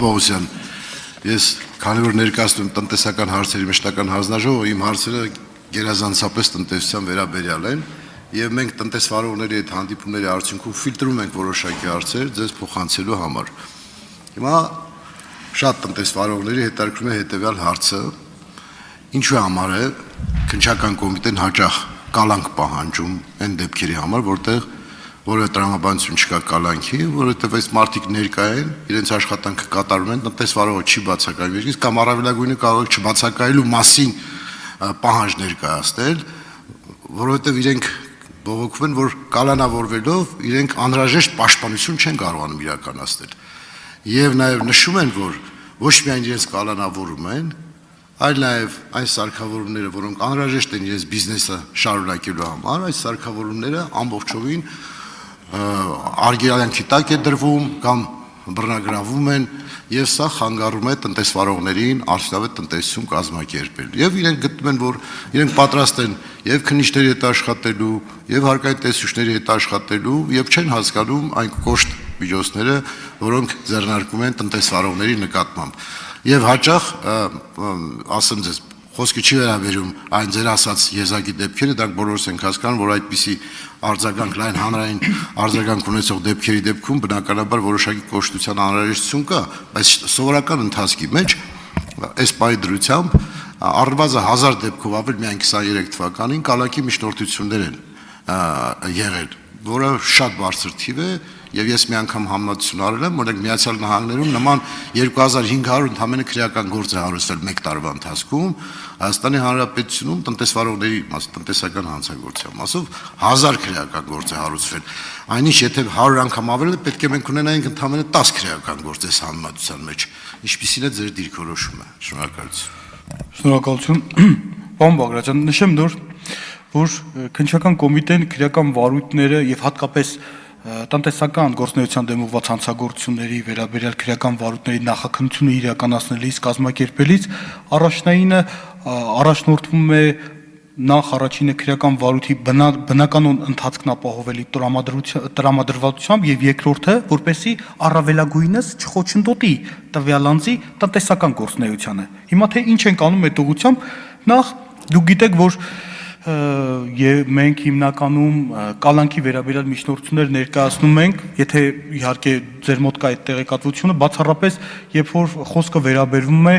Պողոսյան, ես քանի որ ներկայացնում եմ տնտեսական հարցերի մշտական հանձնաժողովը, իմ հարցերը գերազանցապես տնտեսության վերաբերյալ են, եւ մենք տնտեսվարողների հետ հանդիպումների արդյունքում ֆիլտրում ենք որոշակի հարցեր ձեզ փոխանցելու համար։ Հիմա շատ տնտեսվարողների հետաքրքրում է հետեւյալ հարցը. ինչու համար է քննչական կոմիտեն հաճախ կալանք պահանջում այն դեպքերի համար, որտեղ որը տրամաբանություն չկա կալանքի, որովհետև այս մարդիկ ներկա են, իրենց աշխատանքը կատարում են, տնտեսվարողը չի բացակայում երկրից, կամ առավելագույնը կարող է չբացակայելու մասին պահանջ ներկայացնել, որովհետև իրենք բողոքում են, որ կալանավորվելով իրենք անհրաժեշտ պաշտպանություն չեն կարողանում իրականացնել։ Եվ նաև նշում են, որ ոչ միայն իրենց կալանավորում են, այլ նաև այս սարքավորումները, որոնք անհրաժեշտ են իրենց բիզնեսը շարունակելու համար, այս սարքավորումները ամբողջովին արգելանքի տակ է դրվում կամ բռնագրավում են, եւ սա խանգարում է տնտեսվարողներին արդյունավետ տնտեսություն կազմակերպել։ Եվ իրենք գտնում են, որ իրենք պատրաստ են եւ քննիչների հետ աշխատելու, եւ հարկային տեսուչների հետ աշխատելու, եւ չեն հասկանում այն կոշտ միջոցները, որոնք ձեռնարկում են տնտեսվարողների նկատմամբ։ Եվ հաճախ, ասեմ ձեզ, խոսքը չի վերաբերում այն ձեր ասած եզակի դեպքերը, դրանք բոլորս ենք հասկանում, որ այդպիսի արձագանք լայն հանրային արձագանք ունեցող դեպքերի դեպքում բնականաբար որոշակի կոշտության անհրաժեշտություն կա, բայց սովորական ընթացքի մեջ այս պահի դրությամբ առնվազն 1000 դեպքով ավել միայն 23 թվականին կալանքի միջնորդություններ են եղել, որը շատ բարձր թիվ է, եւ ես մի անգամ համեմատություն արել եմ, օրինակ Միացյալ Նահանգներում նման 2500 ընդհանրապես քրեական գործ է հարուցվել 1 տարվա ընթացքում, Հայաստանի Հանրապետությունում տնտեսվարողների տնտեսական հանցագործության մասով 1000 քրեական գործ է հարուցվել։ Այնինչ եթե 100 անգամ ավել է, պետք է մենք ունենայինք ընդհանրապես 10 քրեական գործ այս համեմատության մեջ։ Ինչպիսին է ձեր դիրքորոշումը։ Շնորհակալություն։ Շնորհակալություն։ Պարոն Բագրատյան, նշեմ որ քննչական կոմիտեն քրեական վարույթները եւ հատկապես տնտեսական գործունեության դեմ ուղղված հանցագործությունների վերաբերյալ քրեական վարույթների նախաքննությունը իրականացնելիս կազմակերպելիս առաջնայինը առաջնորդվում է նախ առաջինը քրեական վարույթի բնականon ընթացքն ապահովելի տրամադրվածությամբ եւ երկրորդը որպեսի առավելագույնս չխոչընդոտի տվյալ անձի տնտեսական գործունեությանը։ Հիմա թե ինչ ենք անում այդ ուղղությամբ, նախ դուք գիտեք, որ եւ մենք հիմնականում կալանքի վերաբերյալ միջնորդություններ ներկայացնում ենք, եթե իհարկե ձեր մոտ կա այդ տեղեկատվությունը, բացառապես երբ որ խոսքը վերաբերվում է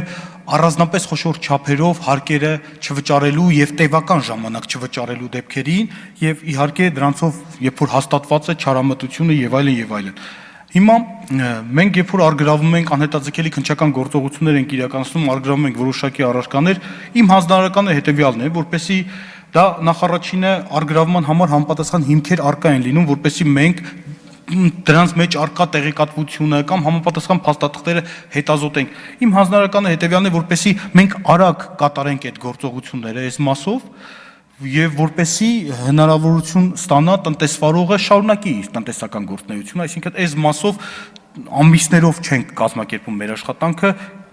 առանձնապես խոշոր չափերով հարկերը չվճարելու եւ տևական ժամանակ չվճարելու դեպքերին եւ իհարկե դրանցով երբ որ հաստատված է չարամտությունը եւ այլն եւ այլն։ Հիմա մենք երբ որ արգրավում ենք անհետաձգելի քննչական գործողություններ ենք իրականացնում, արգրավում ենք որոշակի առարկաներ, իմ հանձնարարականը հետեւյալն է, որպեսզի դա նախարարինը արգրավման համար համապատասխան հիմքեր արկա են լինում, որպեսզի մենք դրանց մեջ արկա տեղեկատվությունը կամ համապատասխան փաստաթղթերը հետազոտենք։ Իմ հանձնարարականը հետեւյալն է, որպեսզի մենք արագ կատարենք այդ գործողությունները այս մասով եւ որպեսզի հնարավորություն ստանա տնտեսվարողը շարունակի իր տնտեսական գործունեությունը, այսինքն այս մասով ամիսներով չենք կազմակերպում մեր աշխատանքը,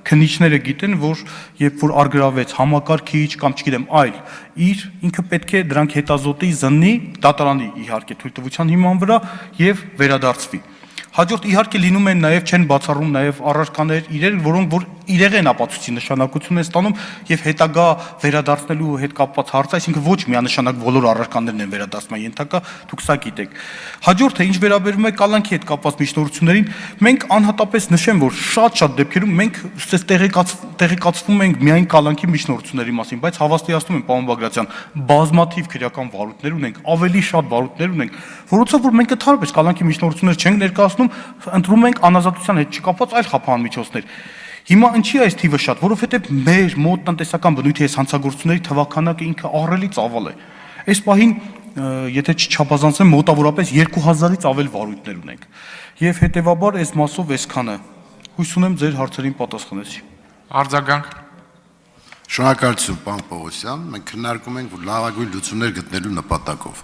քննիչները գիտեն, որ երբ որ արգրավեց համակարգիչ կամ չգիտեմ այլ իր ինքը պետք է դրանք հետազոտի, զննի, դատարանի իհարկե թույլտվության հիման վրա եւ վերադարձվի։ Հաջորդ իհարկե լինում են նաև չեն բացառում նաև առարկաներ իրեր, որոնք որ իրեղեն ապացույցի նշանակություն են ստանում եւ հետագա վերադարձնելու հետ կապված հարց, այսինքն ոչ միանշանակ բոլոր առարկաներն են վերադարձման ենթակա, դուք սա գիտեք։ Հաջորդը ինչ վերաբերում է կալանքի հետ կապված միջնորդություններին, մենք անհատապես նշեմ, որ շատ դեպքերում մենք տեղեկացվում ենք միայն կալանքի միջնորդությունների մասին, բայց հավաստիացնում եմ պարոն Բագրատյան, բազմաթիվ քրեական վարույթներ ունենք, ավելի շատ վարույթներ ունենք, որոնցով որ մենք ընդհանրապես կալանքի միջնորդություններ չենք ներկայացնում, ընտրում ենք անազատության հետ չկապված այլ խափան միջոցներ։ Հիմա ինչի այս թիվը շատ, որովհետև մեր մոտ տնտեսական բնույթի այս հանցագործությունների թվականակը ինքը ահռելի ծավալ է։ Այս պահին, եթե չչափազանցեմ, մոտավորապես 2000-ից ավել վարույթներ ունենք։ Եվ հետևաբար այս մասով այսքանը։ Հույս ունեմ ձեր հարցերին պատասխանեցի։ Արձագանք։ Շնորհակալություն, պարոն Պողոսյան, մենք քննարկում ենք, որ լավագույն լուծումներ գտնելու նպատակով։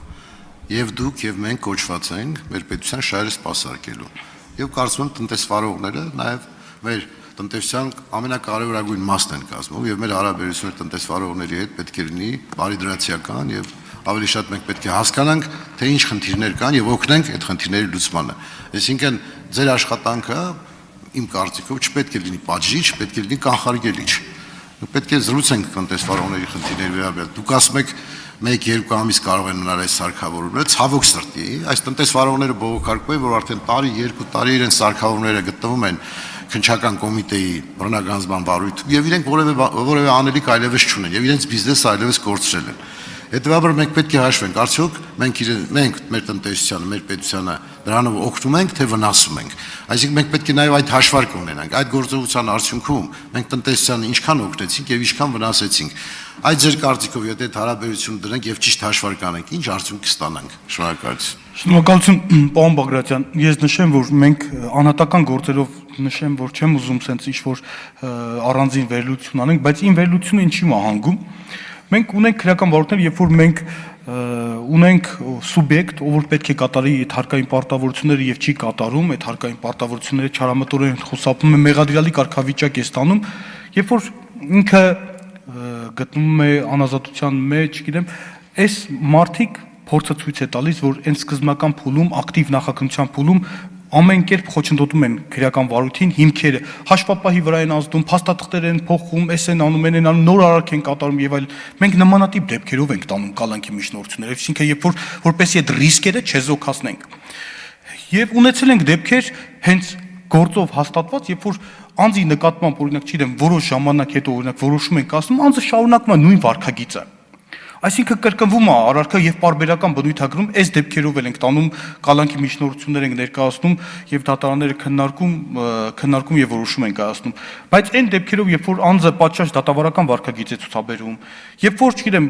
Եվ դուք եւ մենք կոչված ենք մեր պետության շահերը սպասարկելու։ Եվ կարծում եմ տնտեսվարողները նաեւ մեր տնտեսության ամենակարևորագույն մասն են կազմում եւ մեր հարաբերությունները տնտեսվարողների հետ պետք է լինի բարիդրացիական եւ ավելի շատ մենք պետք է հասկանանք, թե ինչ խնդիրներ կան եւ օգնենք այդ խնդիրների լուծմանը։ Այսինքն ձեր աշխատանքը իմ կարծիքով չպետք է լինի պատժիչ, պետք է լինի կանխարգելիչ։ Պետք է զրուցենք տնտեսվարողների խնդիրների վերաբերյալ։ Դուք ասում եք 1-2 ամիս կարող են մնալ այս սարքավորումները, ցավոք սրտի, այս տնտեսվարողները բողոքարկում են, որ արդեն տարի, 2 տարի իրենց սարքավորումները գտնվում են քննչական կոմիտեի բռնագանձման վարույթում եւ իրենք որևէ անելիք այլևս չունեն եւ իրենց բիզնեսը այլևս կորցրել են։ Հետևաբար մենք պետք է հաշվենք, արդյոք մենք մեր տնտեսությանը, մեր պետությանը դրանով օգնում ենք, թե վնասում ենք։ Այսինքն մենք պետք է նաև այդ հաշվարկը ունենանք։ Այդ գործողության արդյունքում մենք տնտեսությանը ինչքան օգնեցինք եւ ինչքան վնասեցինք։ Այդ ձեր կարծիքով եթե հարաբերություն դրենք եւ ճիշտ հաշվարկ անենք, ինչ արդյունք կստանանք։ Շնորհակալություն։ Շնորհակալություն, պարոն Բագրատյան։ Ես նշեմ, որ մենք անհատական գործերով նշեմ, որ չեմ ուզում sense ինչ-որ առանձին վերլուծություն անենք, բայց ին վերլուծությունը ինչի՞ մա հանգում։ Մենք ունենք քրեական վարորդներ, երբ որ մենք ունենք սուբյեկտ, ով որ պետք է կատարի այդ հարկային պարտավորությունները եւ չի կատարում, այդ հարկային պարտավորությունները չարամտորեն խուսափում է, մեղադրյալի կարգավիճակ է ստանում, երբ որ ինքը գտնվում է անազատության մեջ, գիտեմ, այս մարդիկ փորձը ցույց է տալիս, որ այն սկզբնական փուլում, ակտիվ նախաքննության փուլում ամեն կերպ խոչընդոտում են քրեական վարույթին, հիմքերը հաշվապահի վրա են ազդում, փաստաթղթեր են փոխում, էս են անում, են անում, նոր արարք են կատարում եւ այլն։ Մենք նմանատիպ դեպքերով ենք տանում կալանքի միջնորդությունները, այսինքն երբ որ որպեսի այդ ռիսկերը չեզոքացնենք։ Եվ ունեցել ենք դեպքեր հենց գործով հաստատված, երբ որ անձի նկատմամբ օրինակ չգիտեմ, որոշ ժամանակ հետո օրինակ որոշում ենք ասում, անձը շարունակում է նույն վարքագիծը։ Այսինքն կրկնվում է արարքը եւ պարբերական բնույթագրում, այս դեպքերով ենք տանում կալանքի միջնորդություններ ենք ներկայացնում եւ դատարանները քննարկում եւ որոշում են կայացնում։ Բայց այն դեպքերով, երբ որ անձը պատշաճ դատավարական վարքագիծ է ցուցաբերում, երբ որ չգիտեմ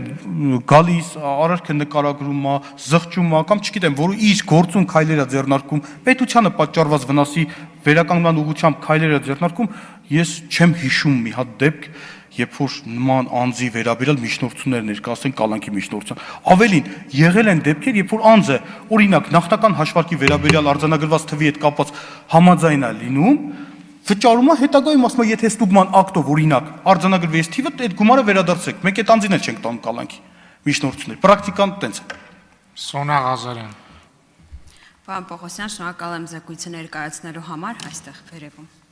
գալիս արարքը նկարագրում է, զղջում է կամ չգիտեմ, որ իր գործուն քայլերը ձեռնարկում, պետությանը պատճառված վնասի վերականգնման ուղղությամբ քայլերը ձեռնարկում, ես չեմ հիշում մի հատ դեպք, երբ որ նման անձի վերաբերյալ միջնորդություններ ներկայացեն կալանքի միջնորդության։ Ավելին, եղել են դեպքեր, երբ որ անձը, օրինակ, նախնական հաշվարկի վերաբերյալ արձանագրված թվի հետ կապված համաձայն է լինում, վճարում է հետագայում ասում է, եթե ստուգման ակտով օրինակ արձանագրվի այս թիվը, այդ գումարը վերադարձեք։ Մենք այդ անձին էլ չենք տանում կալանքի միջնորդություններ։ Պրակտիկան տենց է։ Սոնա Ղազարյան։ Պարոն Պողոսյան, շնորհակալ եմ զեկույցը ներկայացնելու համար այստեղ վերևում։